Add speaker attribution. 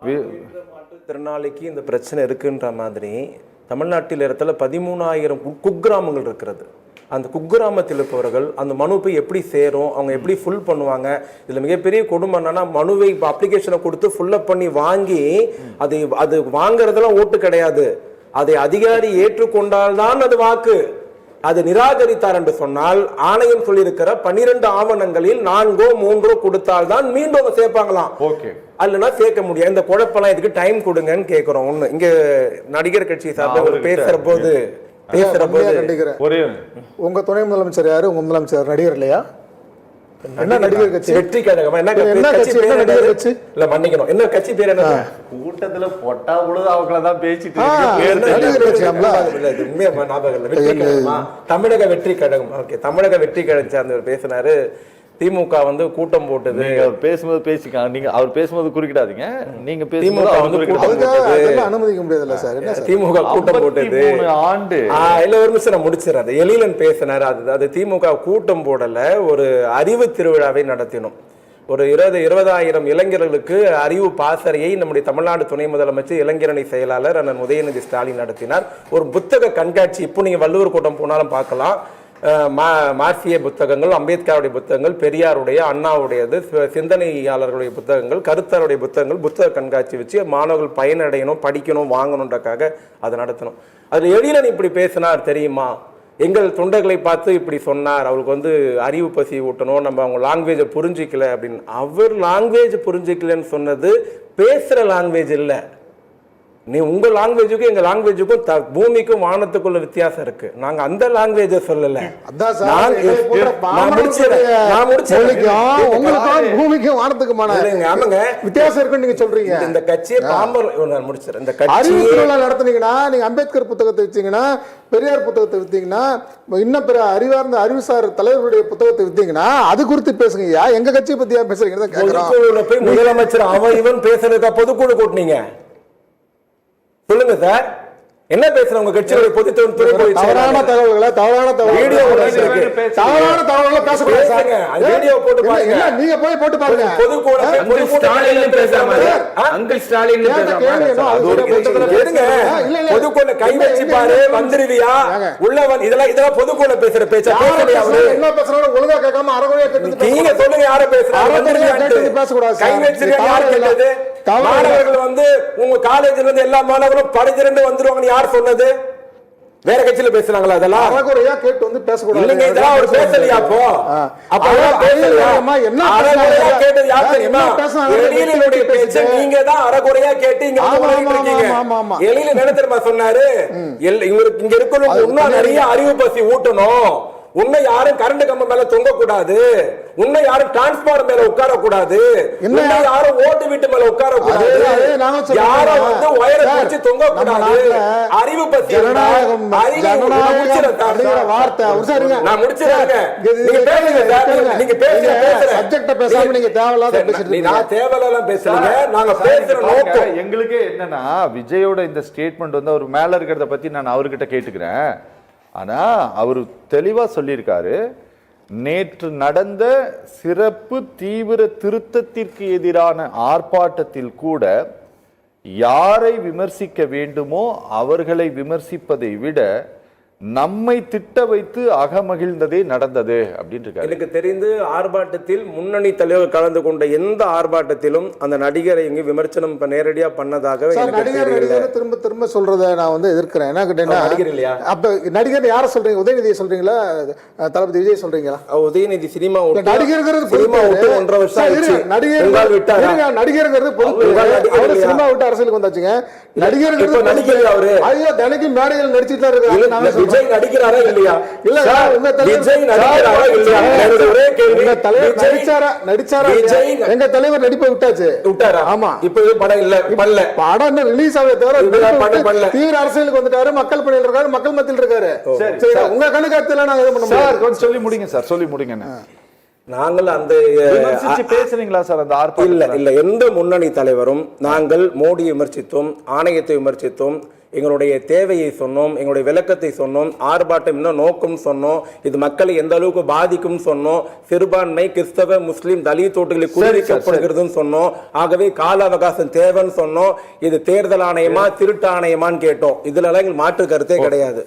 Speaker 1: மாற்றுத்திறனாளிக்கு இந்த பிரச்சனை இருக்குன்ற மாதிரி தமிழ்நாட்டில் இடத்துல 13,000 குக்கிராமங்கள் இருக்கிறது. அந்த குக்கிராமத்தில் இருப்பவர்கள் அந்த மனு போய் எப்படி சேரும், அவங்க எப்படி ஃபுல் பண்ணுவாங்க? இதில் மிகப்பெரிய கொடுமை என்னன்னா, மனுவை இப்போ அப்ளிகேஷனை கொடுத்து ஃபுல்லப் பண்ணி வாங்கி அது வாங்குறதுலாம் ஓட்டு கிடையாது. அதை அதிகாரி ஏற்றுக்கொண்டால்தான் அது வாக்கு. அது நிராகரித்தார் என்று சொன்னால் ஆணையம் சொல்லியிருக்கிற 12 ஆவணங்களில் 4 3 கொடுத்தால்தான் மீண்டும் அவங்க சேர்ப்பாங்களாம். அல்லனா சேர்க்க முடியாது. இந்த குழப்பெல்லாம் இதுக்கு டைம் கொடுங்கன்னு கேட்கிறோம். ஒண்ணு இங்க நடிகர் கட்சி சார்பில் பேசுற போது
Speaker 2: உங்க துணை முதலமைச்சர் யாரு? உங்க முதலமைச்சர் நடிகர் இல்லையா? என்ன நடிகர் கட்சி?
Speaker 1: வெற்றி கழகம். என்ன கட்சி? நடிகர் கட்சி இல்ல, மன்னிக்கணும். என்ன கட்சி பேர்? என்ன
Speaker 3: கூட்டத்துல பொட்டா பொழுது அவங்களதான் பேசிட்டு
Speaker 1: தமிழக வெற்றி கழகம். ஓகே, தமிழக வெற்றி கழகம் சார்ந்தவர் பேசினாரு. திமுக வந்து கூட்டம் போட்டது.
Speaker 3: அவர் பேசும்போது பேசிக்காங்க, நீங்க அவர் பேசும்போது குறுக்கிடாதீங்க. நீங்க
Speaker 2: அனுமதிக்க முடியாதுல்ல சார்.
Speaker 1: திமுக கூட்டம் போட்டது
Speaker 3: ஆண்டு
Speaker 1: இல்ல, ஒரு நிமிஷம் நான் முடிச்சிடறேன். எழிலன் பேசினார். அது திமுக கூட்டம் போடல, ஒரு அறிவு திருவிழாவை நடத்தினோம். ஒரு 20,000 இளைஞர்களுக்கு அறிவு பாசறையை நம்முடைய தமிழ்நாடு துணை முதலமைச்சர் இளைஞரணி செயலாளர் அண்ணன் உதயநிதி ஸ்டாலின் நடத்தினார். ஒரு புத்தக கண்காட்சி. இப்போ நீங்க வள்ளுவர் கூட்டம் போனாலும் பார்க்கலாம். மார்க்சிய புத்தகங்கள், அம்பேத்கருடைய புத்தகங்கள், பெரியாருடைய, அண்ணாவுடையது, சிந்தனையாளர்களுடைய புத்தகங்கள், கருத்தருடைய புத்தகங்கள், புத்தக கண்காட்சி வச்சு மாணவர்கள் பயனடையணும், படிக்கணும், வாங்கணுன்றக்காக அதை நடத்தணும். அதில் எழிலன் இப்படி பேசினார் தெரியுமா? எங்கள் தொண்டர்களை பார்த்து இப்படி சொன்னார், அவருக்கு வந்து அறிவு பசி ஊட்டணும், நம்ம அவங்க லாங்குவேஜை புரிஞ்சிக்கல அப்படின்னு. அவர் லாங்குவேஜ் புரிஞ்சிக்கலன்னு சொன்னது பேசுகிற லாங்குவேஜ் இல்லை. நீ உங்க லாங்குவேஜுக்கும் எங்க லாங்குவேஜுக்கும் பூமிக்கும் வானத்துக்குள்ள வித்தியாசம் இருக்கு. நாங்க அந்த லாங்குவேஜ சொல்லல.
Speaker 2: பூமிக்கும் வானத்துக்குமான வித்தியாசம் இருக்குன்னு நீங்க சொல்றீங்க.
Speaker 1: இந்த கட்சியை பாம்பர் முடிச்சிரு. இந்த
Speaker 2: அறிவு திருவிழா நடத்துனீங்கன்னா, நீங்க அம்பேத்கர் புத்தகத்தை வச்சீங்கன்னா, பெரியார் புத்தகத்தை வித்தீங்கன்னா, இன்னும் பிற அறிவார்ந்த அறிவுசார் தலைவருடைய புத்தகத்தை வித்தீங்கன்னா அது குறித்து பேசுங்கய்யா. எங்க கட்சியை பத்தியா பேசுறீங்க?
Speaker 1: முதலமைச்சர் அவன் இவன் பேசுறதுக்கா பொதுக்குழு கூட்டினீங்க? சொல்லுங்க சார், என்ன பேசுற உங்க கட்சியோட பொதுத்துறை
Speaker 2: தவறான தகவல்களை பேசக்கூடாது.
Speaker 1: வீடியோ போட்டு பாருங்க.
Speaker 2: நீங்க போய் போட்டு பாருங்க.
Speaker 1: பொதுக்குழு கை வச்சு பாரு, வந்துருவியா உள்ளவன். இதெல்லாம் பொதுக்குழு பேசுற பேச்சா?
Speaker 2: என்ன பேசுறாங்க ஒழுங்கா கேட்காம அறகுறையா கேட்டு
Speaker 1: நீங்க சொல்லுங்க. யார பேசுறாங்க?
Speaker 2: பேசக்கூடாது.
Speaker 1: கை வச்சு யாரு கேட்டது? மாணவர்கள் வந்து உங்க காலேஜ்ல இருந்து எல்லா மாணவர்களும் படிச்சிருந்து வந்துருவாங்க யார் சொன்னது? வேற கட்சியில பேசுறாங்களா? அதெல்லாம்
Speaker 2: அறகுறையா கேட்டு வந்து பேசக்கூடாது.
Speaker 1: இல்லங்க, இதெல்லாம் அவர் பேசலையா? அப்போ என்ன அறகுறையா கேட்டது யார் தெரியுமா? எழிலனுடைய பேச்சை நீங்க தான் அறகுறையா கேட்டு இங்க இருக்கீங்க. எழில என்ன தெரியுமா சொன்னாரு? இவருக்கு இங்க இருக்கணும் இன்னும் நிறைய அறிவு பசி ஊட்டணும். உன்னை யாரும் கரண்ட் கம்பம் மேல தொங்க கூடாது, உன்னை யாரும் டிரான்ஸ்பார்மர் மேல உட்கார கூடாது, உன்னை யாரும் ஓட்டு வீட்டு மேல உட்கார கூடாது, யாரும் வந்து ஒயரை பிடிச்சு தொங்க கூடாது. அறிவு பத்தி நான் முடிச்சிருக்கேன். நீங்க பேசுங்க, நீங்க பேசாம நீங்க தேவையில்லாத பேசிட்டு. நான் தேவையில்லாம் பேசுறீங்க. நாங்க பேசுற நோக்கம்
Speaker 3: எங்களுக்கு என்னன்னா, விஜயோட இந்த ஸ்டேட்மெண்ட் வந்து அவர் மேல இருக்கிறத பத்தி நான் அவர்கிட்ட கேட்டுக்கிறேன். ஆனா அவர் தெளிவா சொல்லியிருக்காரு, நேற்று நடந்த சிறப்பு தீவிர திருத்தத்திற்கு எதிரான ஆர்ப்பாட்டத்தில் கூட யாரை விமர்சிக்க வேண்டுமோ அவர்களை விமர்சிப்பதை விட நம்மை திட்ட வைத்து அகமகிழ்ந்ததே நடந்தது அப்படின்னு இருக்காரு.
Speaker 1: எனக்கு தெரிந்து ஆர்ப்பாட்டத்தில் முன்னணி தலைவர் கலந்து கொண்ட எந்த ஆர்ப்பாட்டத்திலும் அந்த நடிகரை இங்கு விமர்சனம் நேரடியா பண்ணதாக
Speaker 2: திரும்ப திரும்ப சொல்றத நான் வந்து எதிர்க்கிறேன். என்ன கேட்டீங்கன்னா,
Speaker 1: நடிகர் இல்லையா?
Speaker 2: அப்ப நடிகர் யார சொல்றீங்க? உதயநிதியை சொல்றீங்களா, தளபதி விஜய் சொல்றீங்களா?
Speaker 1: உதயநிதி சினிமா
Speaker 2: நடிகர்ங்கிறது
Speaker 1: சினிமா விட்டு 1.5 வருஷம் ஆச்சு.
Speaker 2: நடிகர்ங்கிறது சினிமா விட்டு அரசியலுக்கு வந்தாச்சுங்க. நடிகர்
Speaker 1: நடிகர் அவரு
Speaker 2: ஐயோ தினைக்கும் மேடைகள் நடிச்சுட்டு இருக்காரு.
Speaker 1: விஜய் நடிக்கிறாரா இல்லையா?
Speaker 2: இல்ல
Speaker 1: உங்க விஜய் நடிக்கிறாரா இல்லையா? ஒரே கேள்வி.
Speaker 2: தலைவர் நடிச்சாரா? எங்க தலைவர் நடிப்பை விட்டாரா? ஆமா.
Speaker 1: இப்போ படம் இல்ல, பண்ணல.
Speaker 2: படம் என்ன ரிலீஸ் ஆகவே தவிர தீவிர அரசியலுக்கு வந்துட்டாரு, மக்கள் பணியில் இருக்காரு, மக்கள் மத்தியில் இருக்காரு. உங்க கணக்கு நாங்க
Speaker 3: சொல்லி முடிங்க சார், சொல்லி முடிங்க.
Speaker 1: நாங்கள் அந்த
Speaker 3: விமர்சிச்சு பேசுறீங்களா சார் அந்த ஆர்ப்பாட்டம்?
Speaker 1: இல்ல எந்த முன்னணி தலைவரும் நாங்கள் மோடியை விமர்சித்தோம், ஆணையத்தை விமர்சித்தோம், எங்களுடைய தேவையை சொன்னோம், எங்களுடைய விளக்கத்தை சொன்னோம், ஆர்ப்பாட்டம் இன்னும் நோக்கம் சொன்னோம், இது மக்களை எந்த அளவுக்கு பாதிக்கும் சொன்னோம், சிறுபான்மை கிறிஸ்தவ முஸ்லிம் தலித் ஓட்டுகளை குறிவைக்கப்படுகிறதுன்னு சொன்னோம். ஆகவே கால அவகாசம் தேவைன்னு சொன்னோம். இது தேர்தல் ஆணையமா திருட்டு ஆணையமான்னு கேட்டோம். இதுல எல்லாம் எங்களுக்கு மாற்று கருத்தே கிடையாது.